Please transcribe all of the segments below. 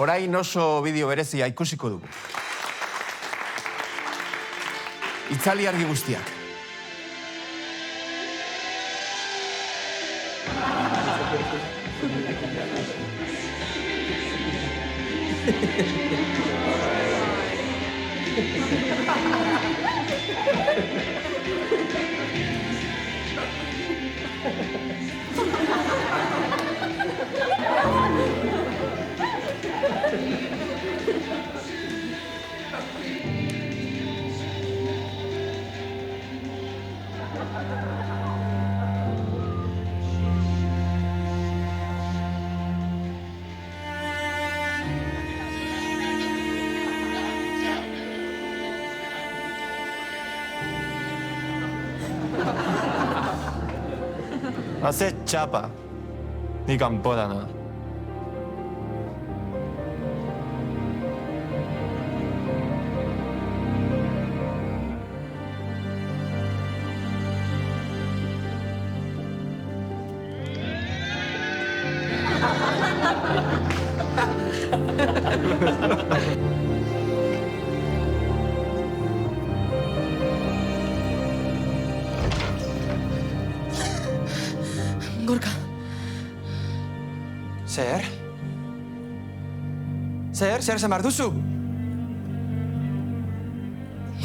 Orain oso bideo berezia ikusiko dugu. Itzali argi guztiak. Hace chapa. Ni campodana. Gorka. Zer? Zer zemar duzu?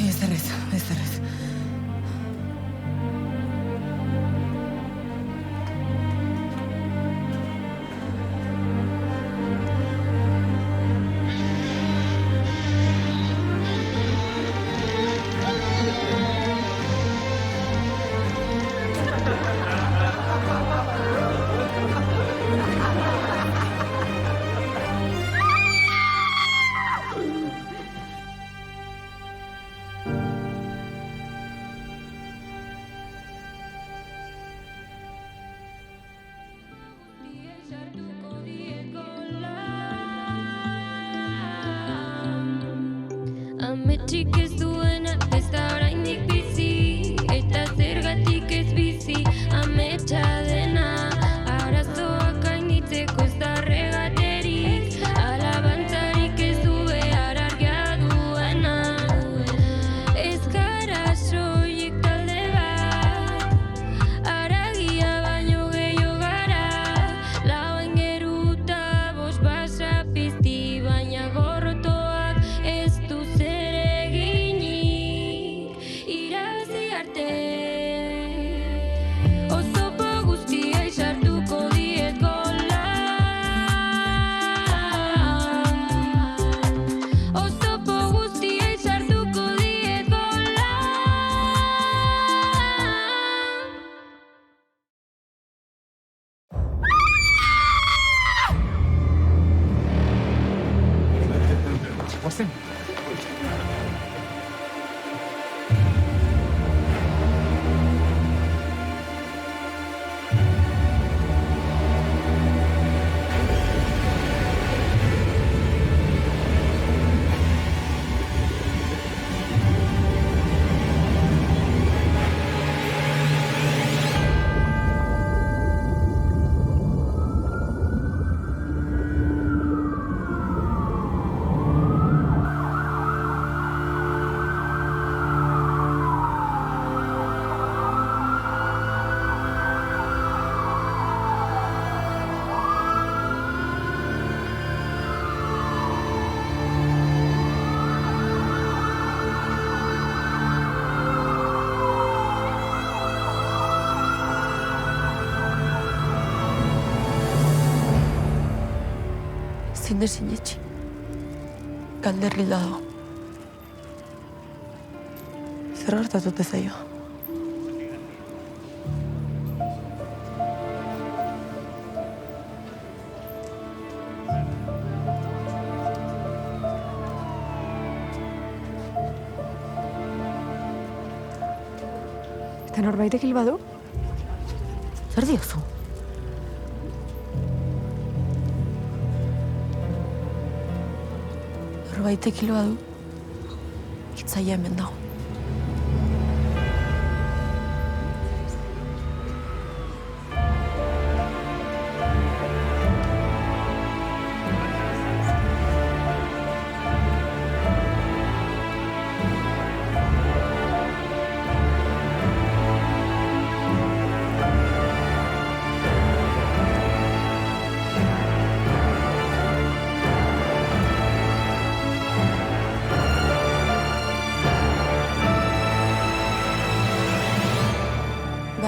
Ez. Ametsik ez duena ez da oraindik bizi, eta zergatik ez bizi ametsa dena. Arazoak gainditzeko ez da regaterik, alabantzarik ez du behar argia duena. Ez gara soilik talde bat, haragia baino gehiago gara. Lau aingeruta bost basa pizti, baina gorrotoak ez du zer eginik irabazi arte. Oztopo guztiei sartuko diet gola. Oztopo guztiei sartuko diet gola. Ezin da sinetsi. Galderri dago. Zer gertatu zaio? Eta norbaitek hil badu? Zer diozu? Norbaitek hil badu, hitzaia hemen dago.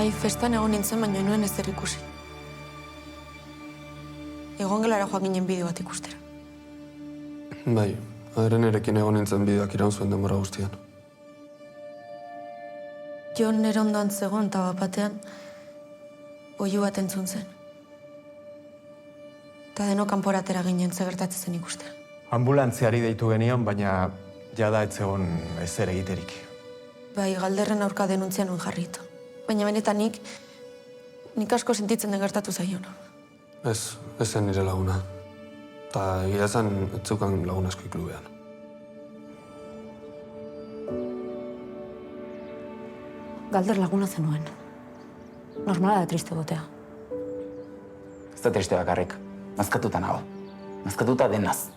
Bai, festan egon nintzen, baina nuen ez zer ikusi. Egon gelara joan ginen bideo bat ikustera. Bai, Adrenerekin egon nintzen bideoak iraun zuen denbora guztian. Jon nire ondoan zegoen eta batean oihu bat entzun zen. Eta deno kanporatera ginen gertatzen zen ikustera. Ambulantziari deitu genion, baina jada ez zegoen ezer egiterik. Bai, Galderren aurka denuntzia nuen jarrito. Baina benetan nik asko sentitzen den gertatu zaion. Ez zen nire laguna. Eta egia zen, ez zeukan lagun asko klubean. Galder laguna zenuen. Normala da triste gotea. Ez da triste bakarrik. Nazkatuta nago. Nazkatuta denaz.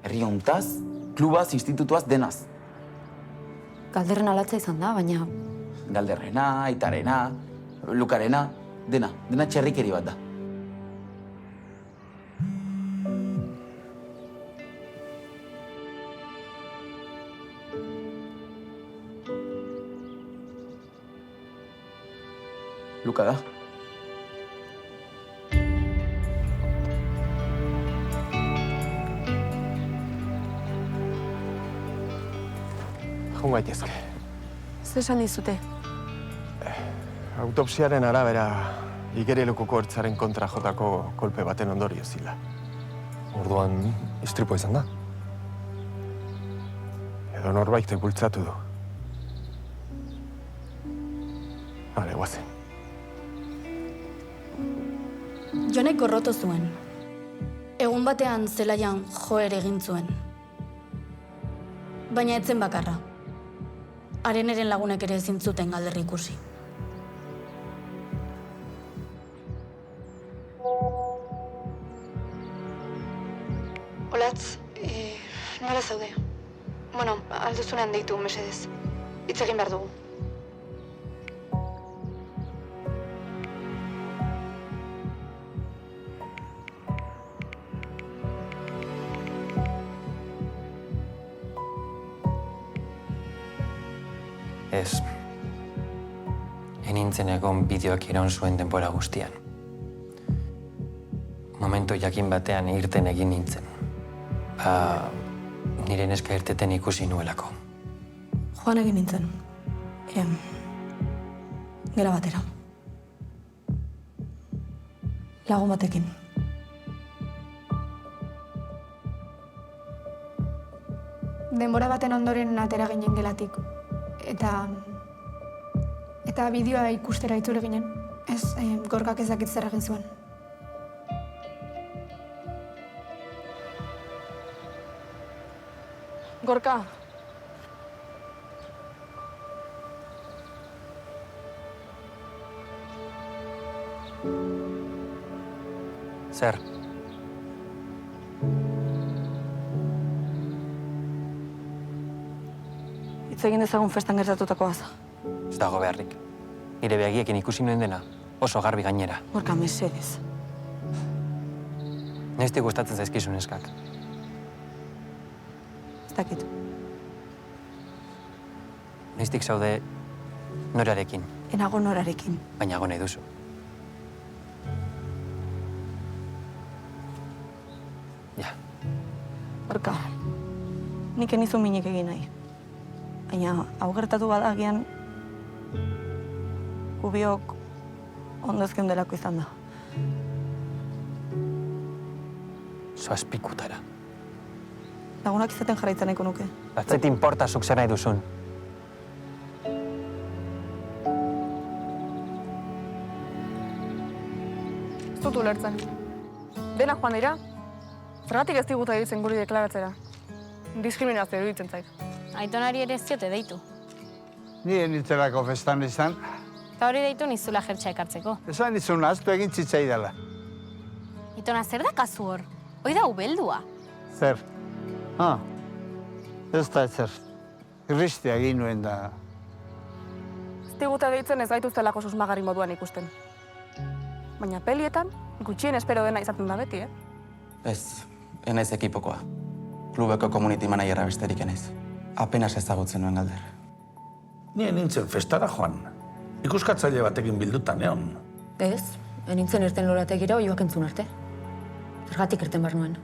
Herri hontaz, klubaz, institutuaz denaz. Galderren alatza izan da, baina Galderrena, Aitarena, Lukarena, dena txerrikeri bat da. Luka da. Joan gaitezke. zer esan dizute? Autopsiaren arabera, igerilekuko ertzaren kontra jotako kolpe baten ondorio zila. Orduan, istripoa izan da. Edo norbaitek bultzatu du. Hale, guazen. Jonek gorroto zuen. Egun batean zelaian joer egin zuen. Baina etzen bakarra. Areneren lagunek ere ezin zuten Galder ikusi. Olatz, nola zaude? Bueno, alduzunean deitu, mesedez. Hitz egin behar dugu. Ez. Enintzen egon bideoak iraun zuen denbora guztian. Momentu jakin batean irten egin nintzen. Nire neska irteten ikusi nuelako. Joan egin nintzen. Gera batera. Lagun batekin. Denbora baten ondoren atera ginen gelatik. Eta bideoa ikustera itzule ginen. Ez, Gorkak ez dakit zer egin zuen. Gorka. Zer? Hitz egin dezagun festan gertatutakoaz. Ez dago beharrik. Nire begiekin ikusi nuen dena, oso garbi gainera. Gorka, mesedez. Neiztik gustatzen zaizkizun eskak. Ez dakit. Neiztik zaude norarekin, Enago norarekin. baina go nahi duzu. Ja, Gorka, nik enizu minik egin nahi. Baina, hau gertatu badagian, gubiok ondo ezken delako izan da. zoaz pikutara. Lagunak izaten jarraitzen nahiko nuke. Batzet inporta zuk zer nahi duzun. Ez dut ulertzen. Denak joan dira, zergatik ez diguta ditzen guri deklaratzera. Diskriminazio iruditzen zait. Aitonari ere ez ziote deitu. Nire nitzelako festan izan. Eta hori deitu nizula jertxa ekartzeko. Esan izun ahaztu egin txitzaidala. Aitona, zer da kasu hor? Hoi da ubeldua. Zer? Ez da ezer. Irristea egin nuen da. Ez diguta deitzen ez gaituztelako susmagarri moduan ikusten. Baina pelietan, gutxien espero dena izaten da beti, Ez, enaiz ekipokoa. Klubeko community managera besterik enaiz. Apenas ezagutzen nuen Galder. Ni nintzen festara joan. ikuskatzaile batekin bilduta neon. Ez, enintzen irten lorategira oioak entzun arte. Zergatik irten bar nuen.